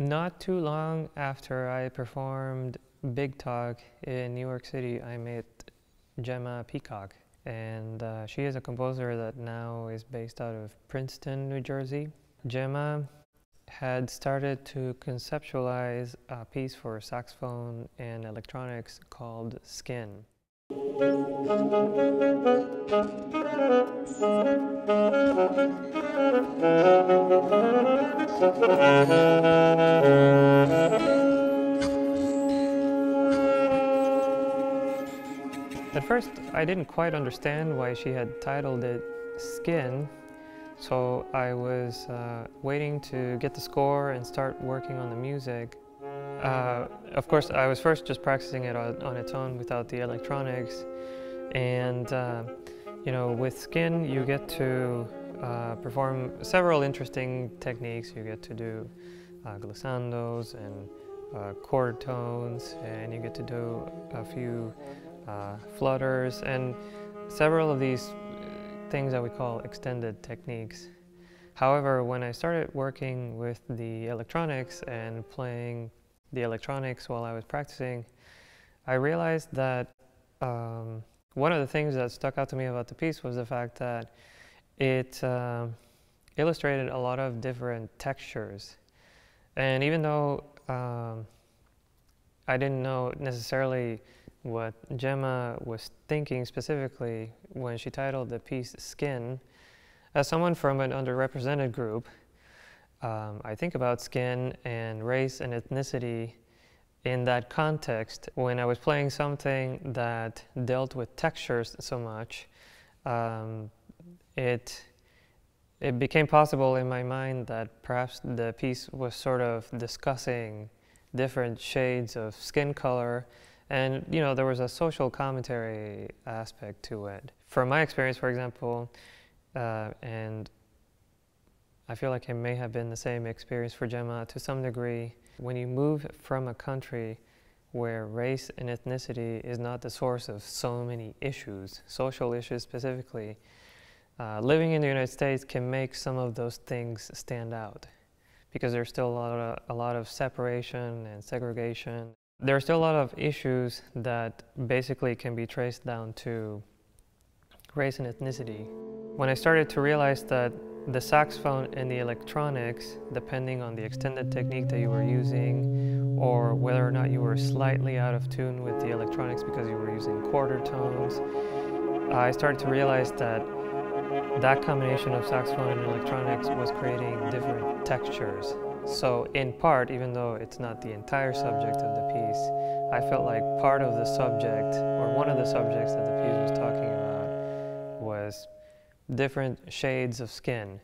Not too long after I performed Big Talk in New York City, I met Gemma Peacock, and she is a composer that now is based out of Princeton, New Jersey. Gemma had started to conceptualize a piece for saxophone and electronics called Skin. At first, I didn't quite understand why she had titled it Skin, so I was waiting to get the score and start working on the music. Of course, I was first just practicing it on its own without the electronics, and you know, with Skin, you get to perform several interesting techniques. You get to do glissandos and quarter tones, and you get to do a few flutters and several of these things that we call extended techniques. However, when I started working with the electronics and playing the electronics while I was practicing, I realized that one of the things that stuck out to me about the piece was the fact that it illustrated a lot of different textures. And even though I didn't know necessarily what Gemma was thinking specifically when she titled the piece Skin, as someone from an underrepresented group, I think about skin and race and ethnicity in that context. When I was playing something that dealt with textures so much, it became possible in my mind that perhaps the piece was sort of discussing different shades of skin color, and you know, there was a social commentary aspect to it. From my experience, for example, and I feel like it may have been the same experience for Gemma to some degree, when you move from a country where race and ethnicity is not the source of so many issues, social issues specifically, living in the United States can make some of those things stand out, because there's still a lot of separation and segregation. There are still a lot of issues that basically can be traced down to race and ethnicity. When I started to realize that the saxophone and the electronics, depending on the extended technique that you were using, or whether or not you were slightly out of tune with the electronics because you were using quarter tones, I started to realize that that combination of saxophone and electronics was creating different textures. So in part, even though it's not the entire subject of the piece, I felt like part of the subject, or one of the subjects that the piece was talking about, was different shades of skin.